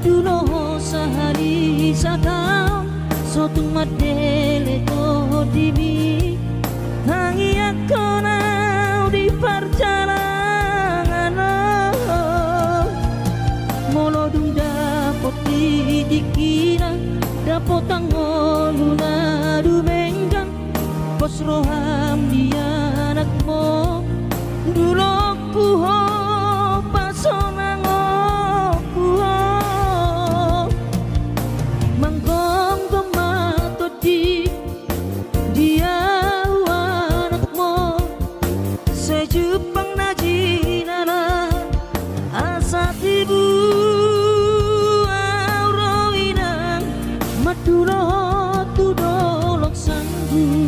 madulo sehari satau sotung madele to dimi tangi aku nau di perjalanan molo dung dapot di dikira dapot angoluna du benggang pos roham dia anakmu dulu kuho pasonango kuho manggong tomato di dia anakmu sejupang najinana asa tibu auroinang madulo tudolok sanggu.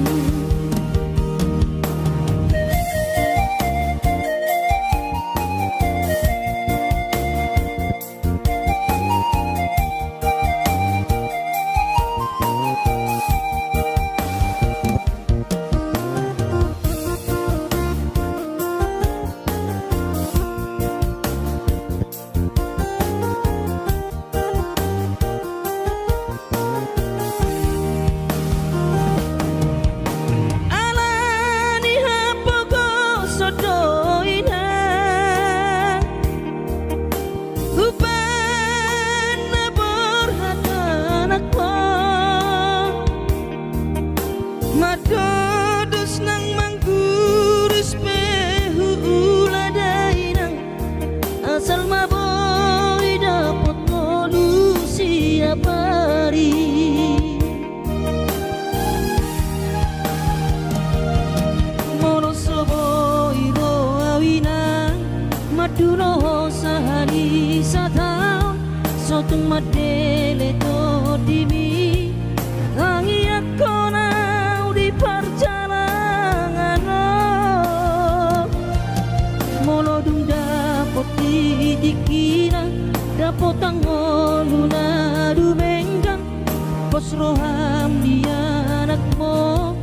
Madulo sehari satau sotung madele to dimi tangi aku nau di perjalanan molo dung dapot di dikira dapot angoluna du benggang pos roham dia anakmu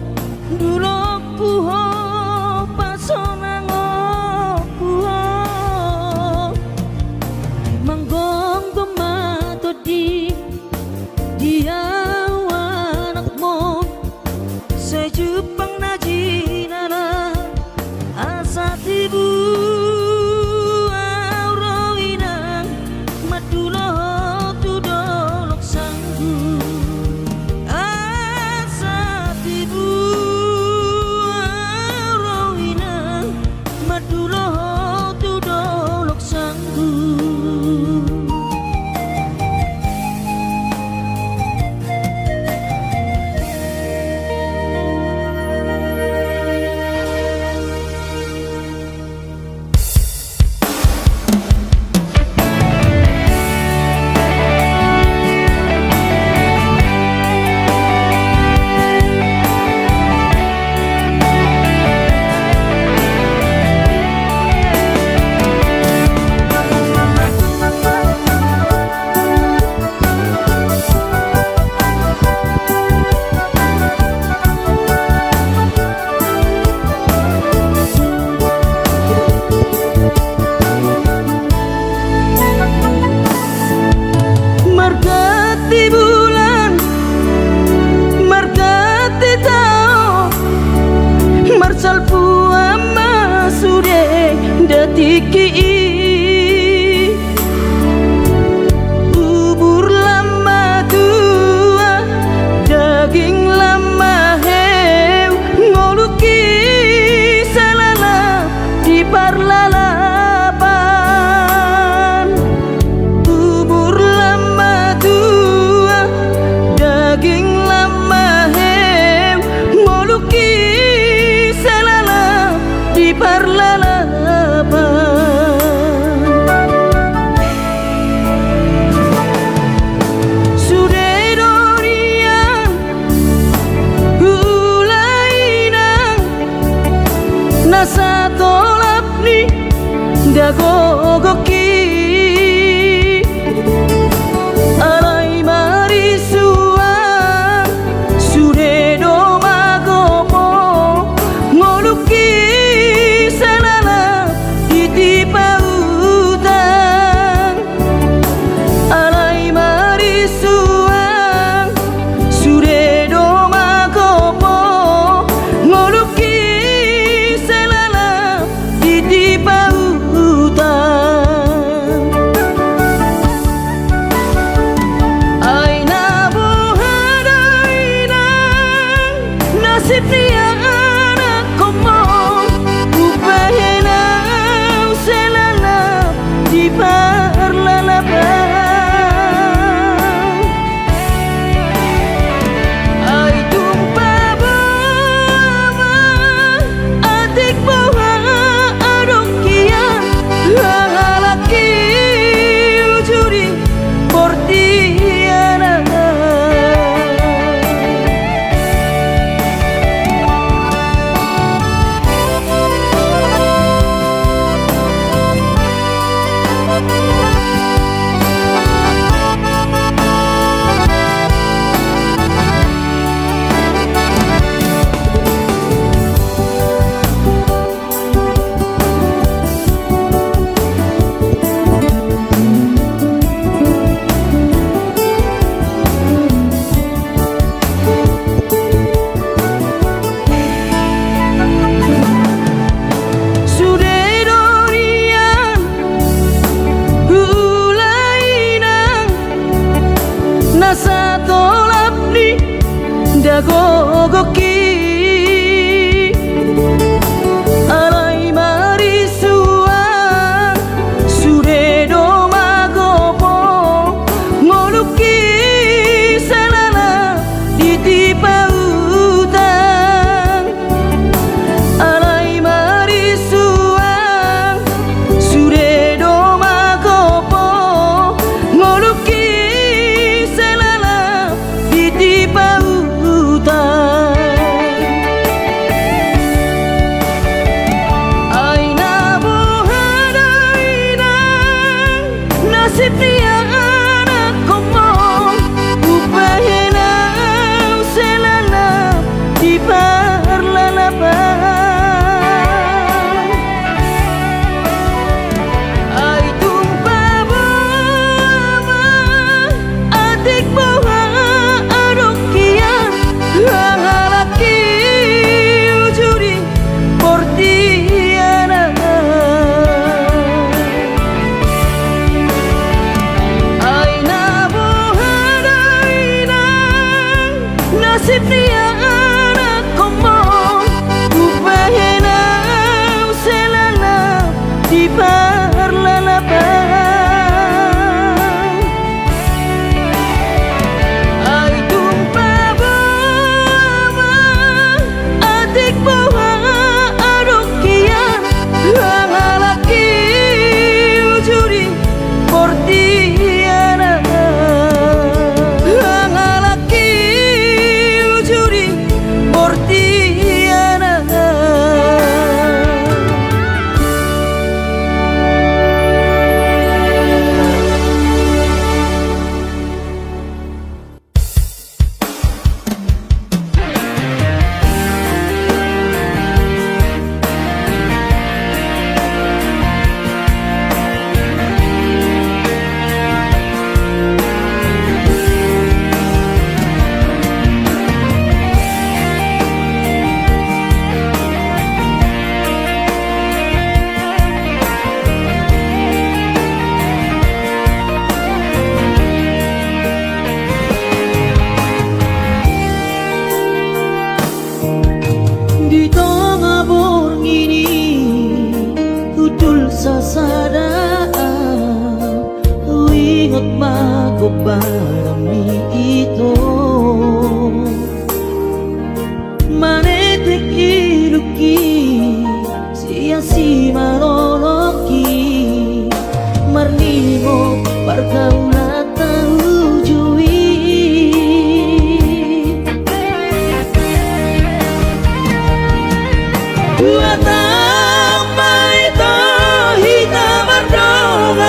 dulu kuho pasonango kuho manggong tomato di dia anakmu sejupang najinana asa tibu auroinang madulo tudolok sanggu asa tibu auroinang madulo tudolok sanggu. Margati bulan, margati tao, marsal puama sude datiki bubur lama tua, daging lama heu, ngoluki salala di parlalapan bubur lama tua, daging lama heu, ngoluki salala di parlalapan sude dorian hulainang nasa tolap ni dagogoki alai marisuang sude do magopo ngoluki salala iti pautan alai olap ni dagogoki alai marisuang suredo magopo ngoluki salala ditipa utang alai marisuang suredo magopo ngoluki salala ditipa utang aina buhadaina nasib dia anak komong upahena selana di parlalaban ay tumpah bawa adik bawa adokian hangalaki ujuri portiana aina buhadaina nasib dia anak komong upahena selana di parlalaban ay tumpah bawa adik bawa adokian hangalaki ujuri portiana hangalaki ujuri portiana di tengah borngini utul sasadaan ingat mako barami itu manetek iluki si maroloki marnimo perkaulatan ujui Buatan baito hita mardongan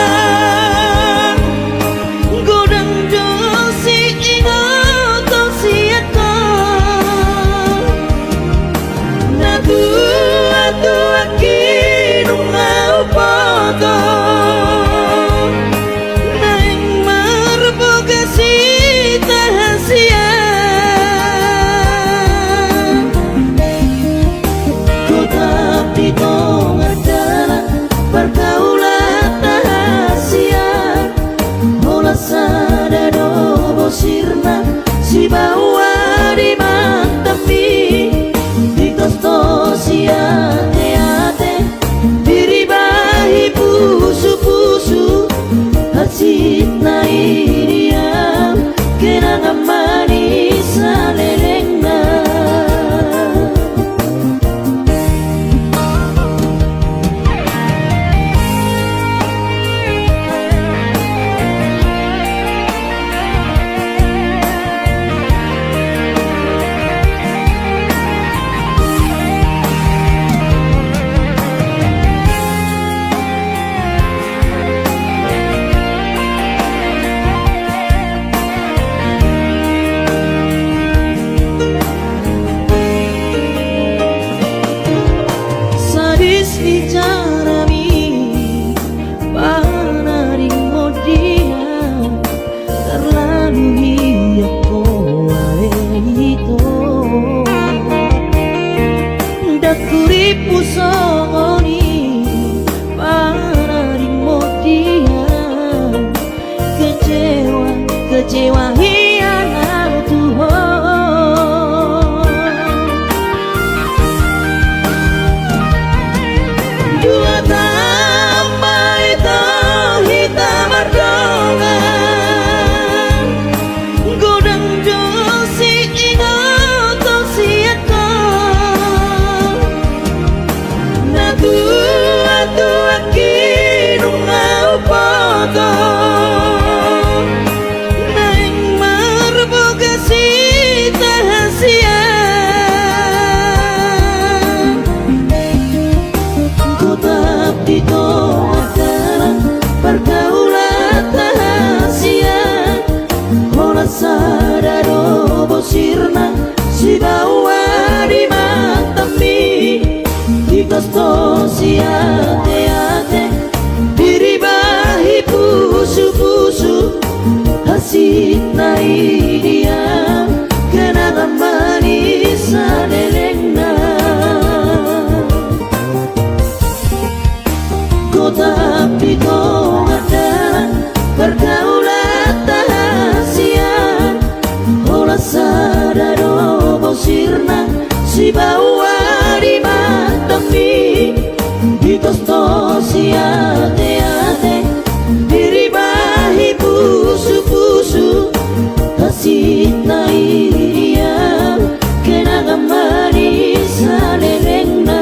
godang josi ingat siata natu atu akinung ngaupoto naing marbogasi tahasia di tengah jalan pergaulan rahasia Mola sadado bosirna si bawa di mantapi di tosto si ate diribahi pusu-pusu hasit na iniam kenangan manis lelengna ate-ate diribahi pusu-pusu hasit na dia kenangan manis lelengna kota pitong adalah pergaulan tahasian olah sadado bosirna si bawa di matapi ditos-tos si ate-ate diribahi pusu-pusu hasit na dia kenangan manis lelengna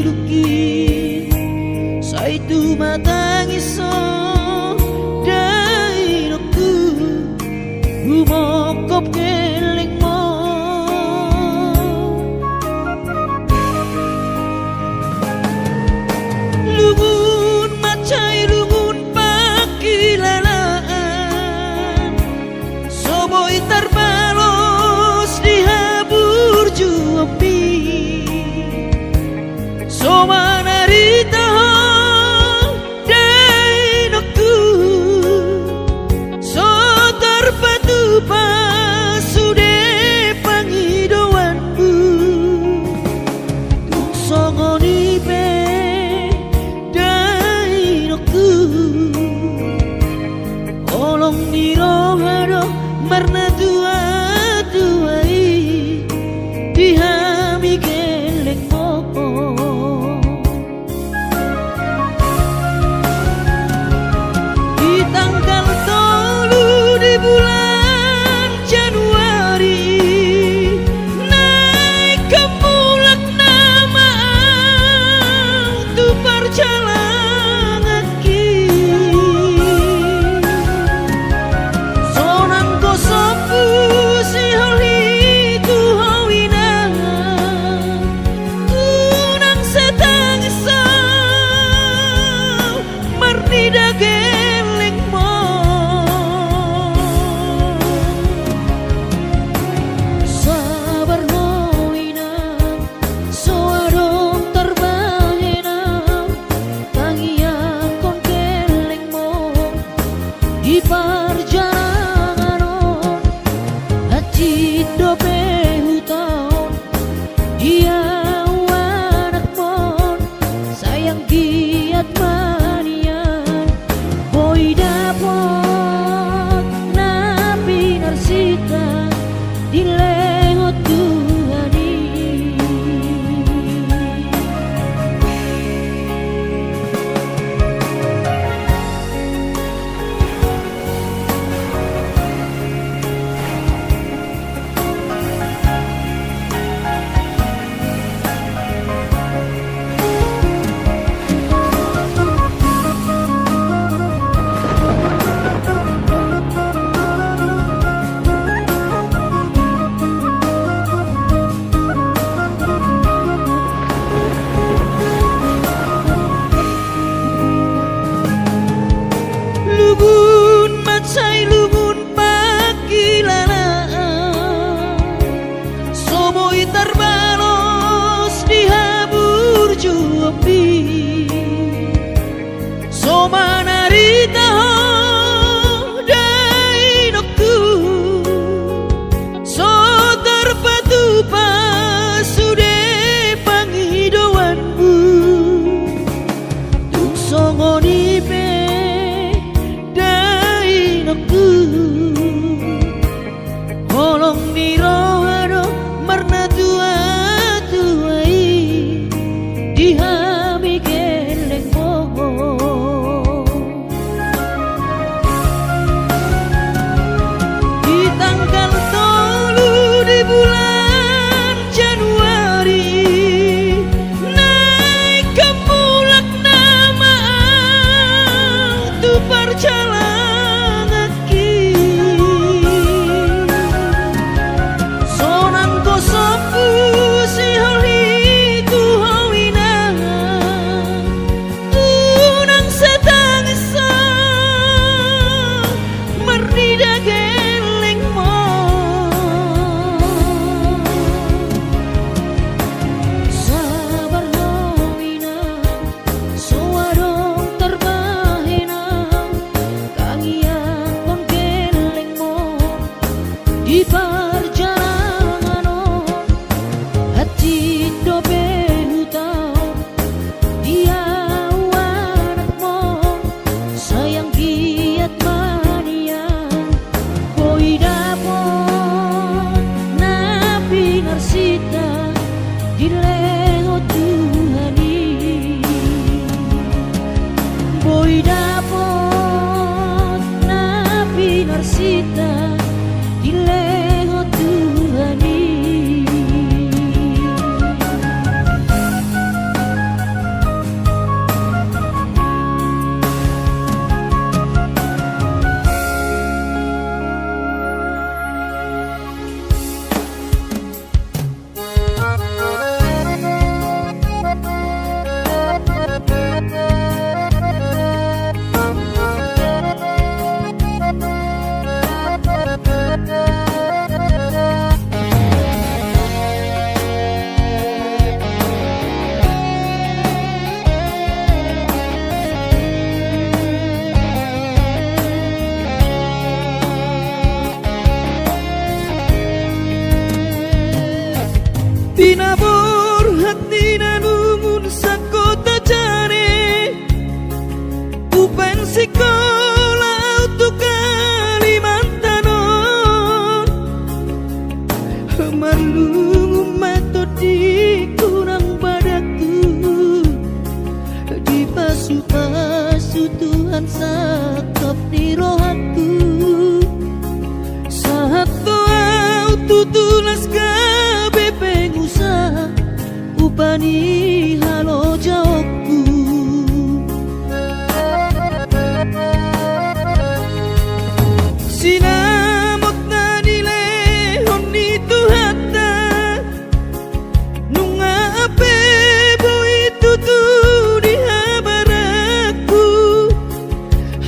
duki saitu matangiso dainoku umokop kelingmo lungun macai lungun pakilalaan soboi terbalos dihabur juapi somanarita dainoku so terpatu pasude pangidoanku tung songoni pe dainoku olong nirohado marna tua tuai dihami geleng mopo di tanggal 3 di bulan Januari naik ke mulak nama tu perjalanan ki sonang kosopu si holi tu hawina tunang setangisa marnida geleng mo sabar noina soadong terbahena tangian kon geleng mo di perjalanan hati dobe hutau dia anak mon sayang giat manian boy dapot napi narsita di lehot Tuhani lungun macai lungun pakilalaan soboi terbalos dihabur juapi somanarita dainoku so terpatu pasude pangidoanku tung songoni pe dainoku holong nirohado marna tua tuai dihami geleng moho rupani halo jawabku. Sinamot na nile honi tuhata nunga ape boy tutu di habaraku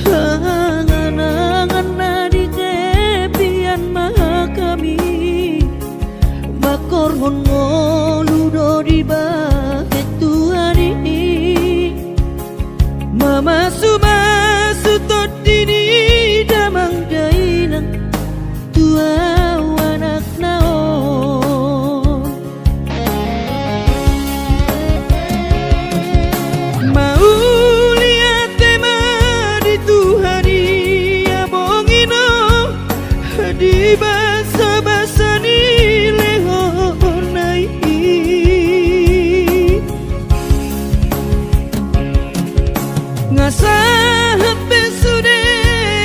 hanganangan na di kepian maha kami makor hongo ludo di bahet tuhani mama suma sutot dini damang dainang tua anak nao mau lihat tema di tuhani abongino di basa-basa ni lehonai ngasahat besude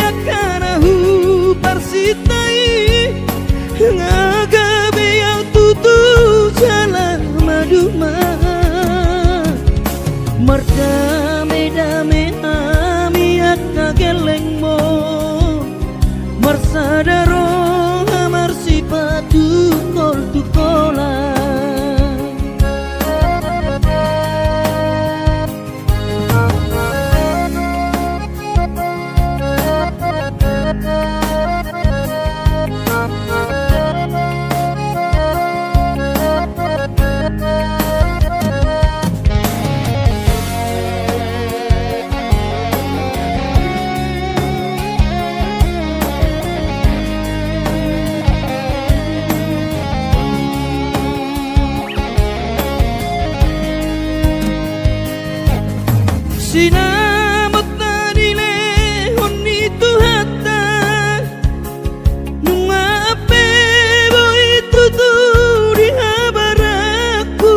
akanahu parsitai ngagabe yang tutu jalan maduma merdame-dame ami akna gelengmo marsadaro amar sipatu kol tukola sinamot na nile honi tuhata nunga ape boy tutu di habaraku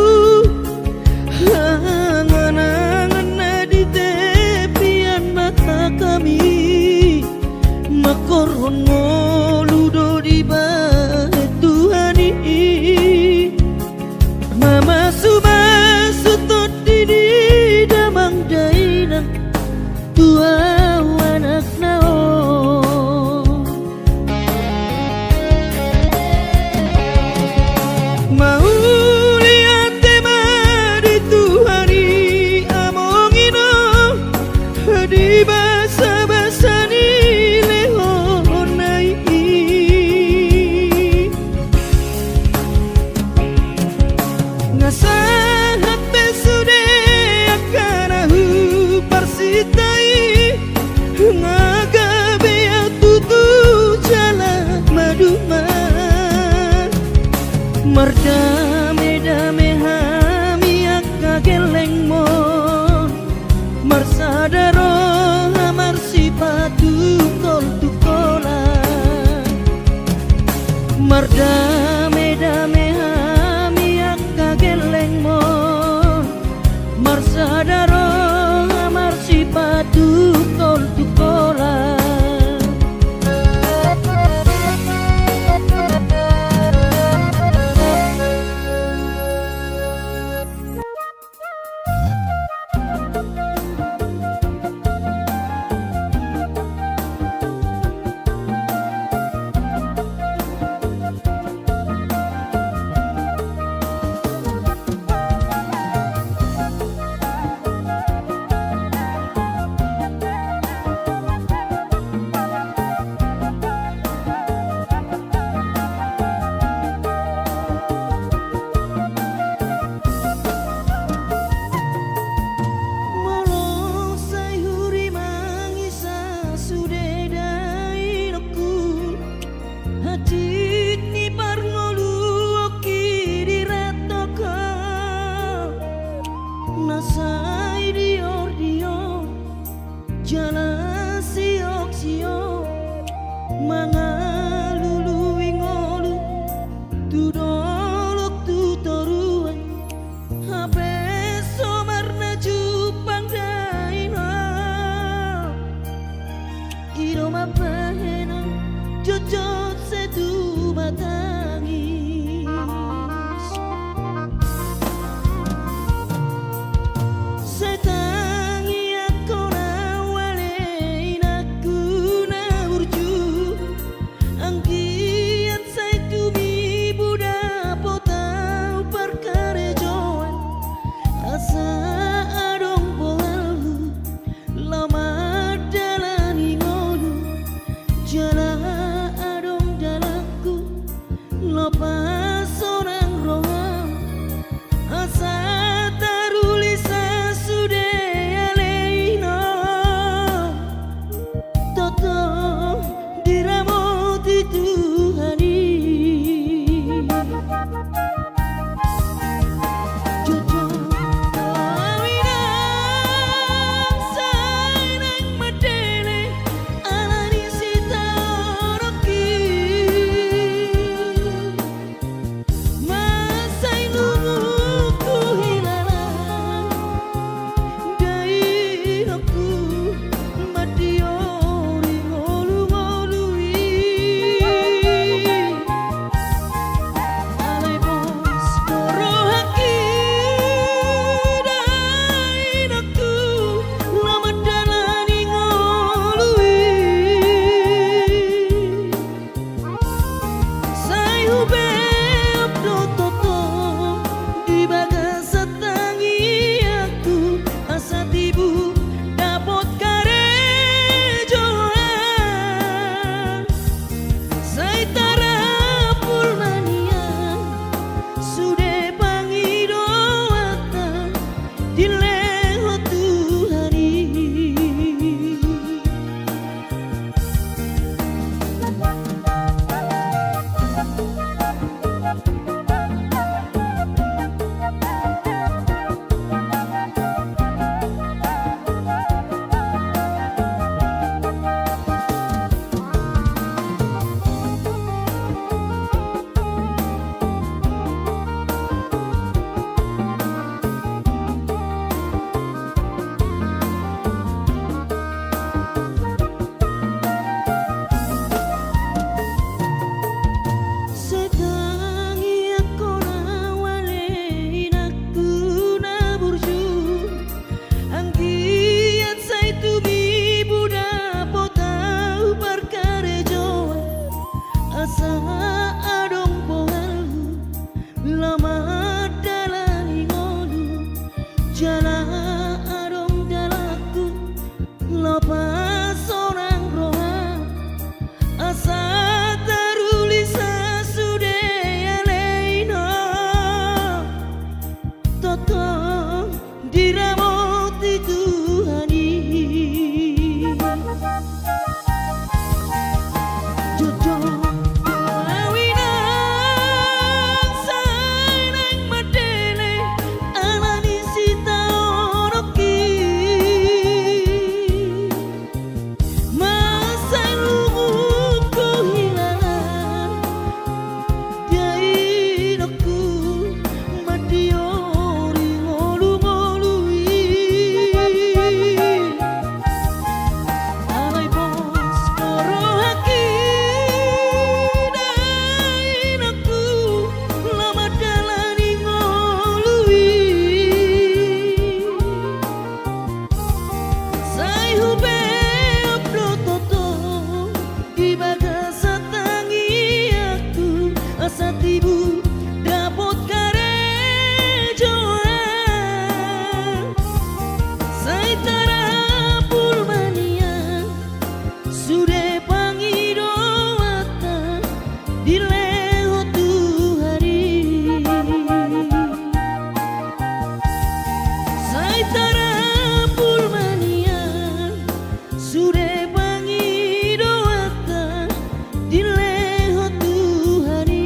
hanganangan na di tepian mata kami makor hongo ludo di bahet tuhani mama suma sutot dini damang dainang tua anak nao mau lihat tema di tuhari amongino di basa-basa ni lehonai ngasahat besude akanahu parsitai ngagabe yang tutu jalan maduma merdame-dame hami akka gelengmo marsadaro amar sipatu kol tukola merdame-dame hami akka gelengmo marsadaro amar sipatu kol tukola arong dalaku lepas seorang roha asa terulisa sudah leino toto diramoti Tuhani jodoh kawinan sainang madele alani sita oroki masa luku hilang dainoku madiori ngolu-ngolui alai bos korohaki dainoku lama dalani ngolui sai hube uplo toto ibaga satangi aku asa tibu dapot karejoan sai tarapul mania sude pangidoata dileho Tuhari sai tarapul mania sude pangidoata dileho Tuhari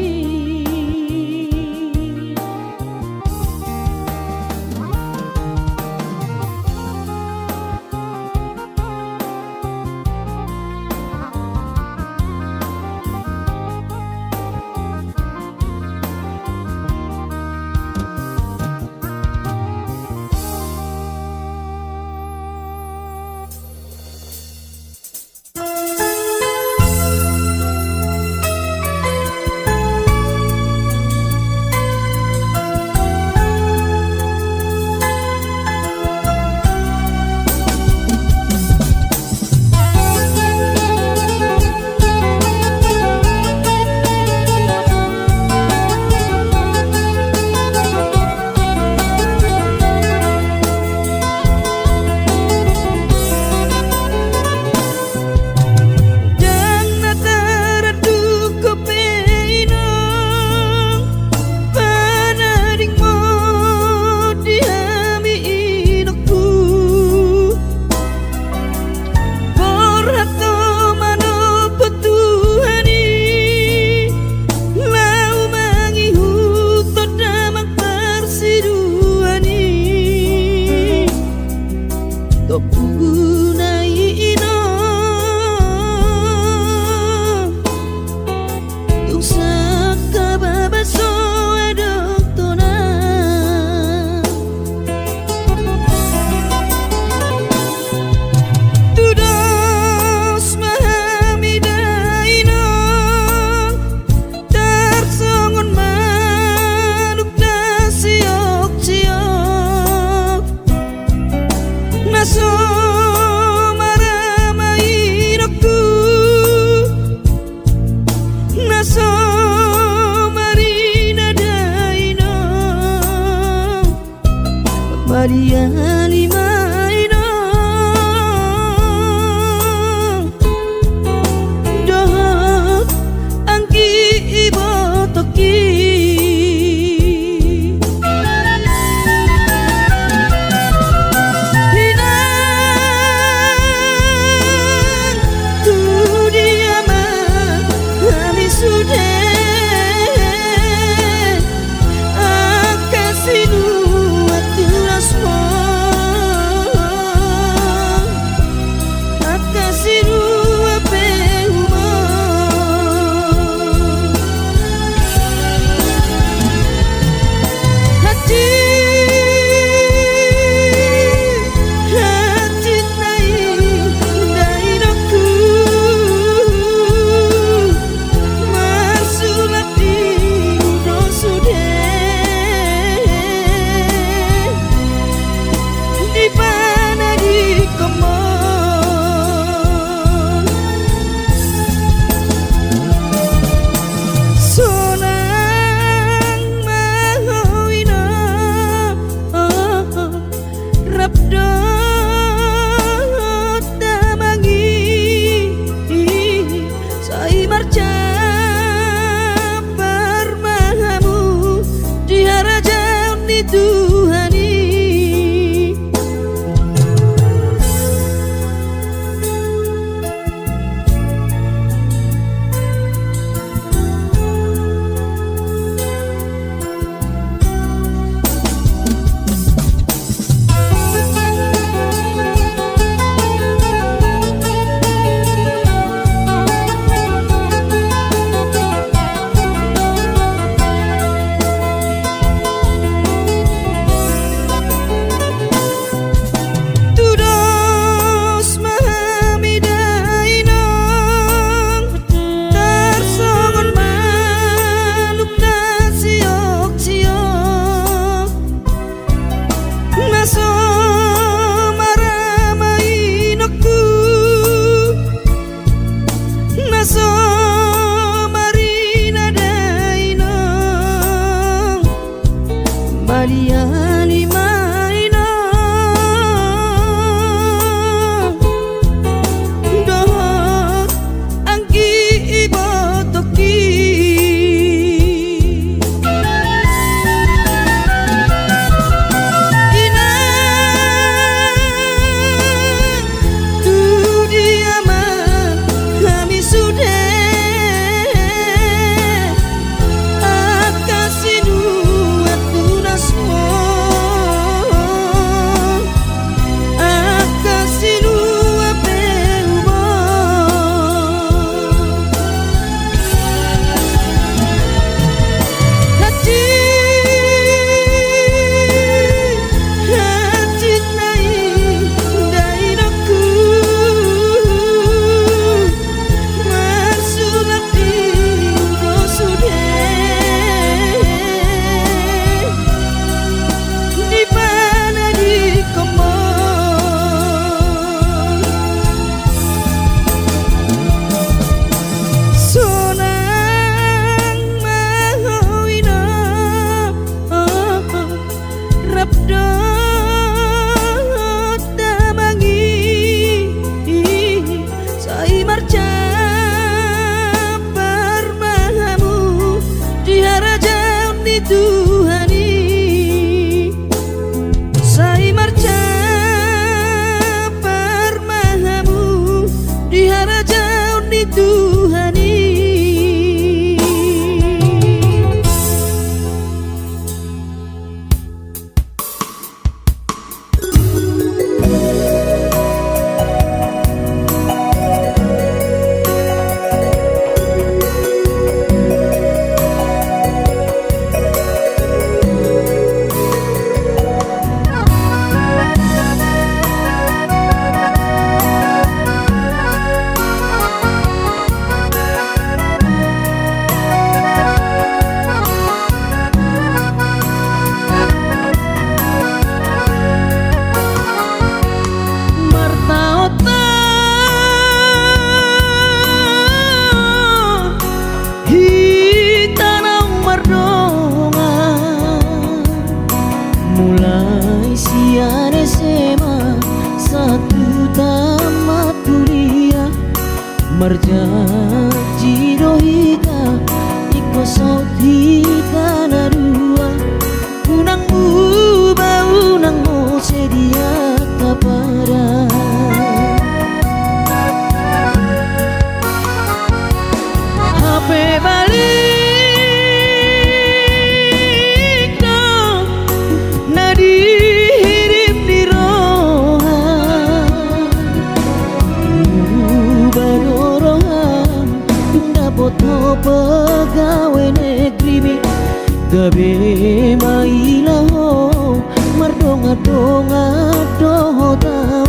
Maria limaino dohot angki ibotoki hinan tu dia mah kami sudah akasinu aturas mo Rabdot damangi sai marca parmahamu di harajan di Tuhani Baliani maina dohor angki ibotoki ina tu diaman kami sudah Rabdot damangi sai marca parmahamu di harajan di Tuhani sai marca parmahamu di harajan di Tuhani. Mulai siar SMA satu tamat kuliah merjanji dohita iko sauti tanah dua unangmu bau nangmu sedia kepada HP balik pegawai negeri gabe mailah mardonga donga dohotam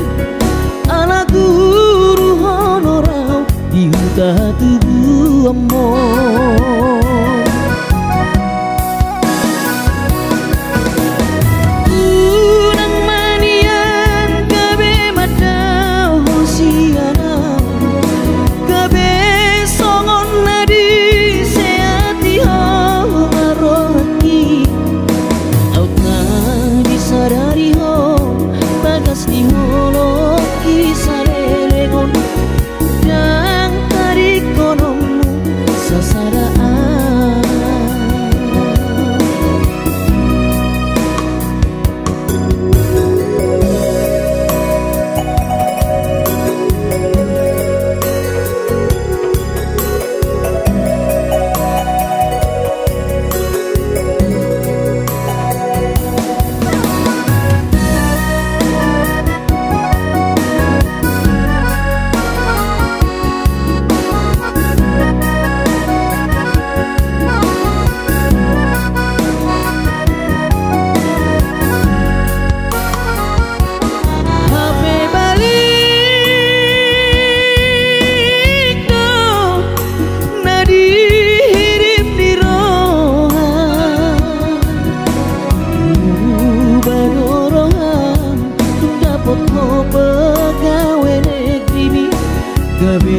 gabe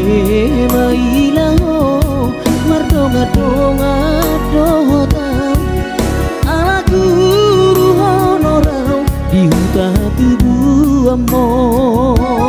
mailaho mardonga donga dohotam aku ruhono rau di hutan tubuh amor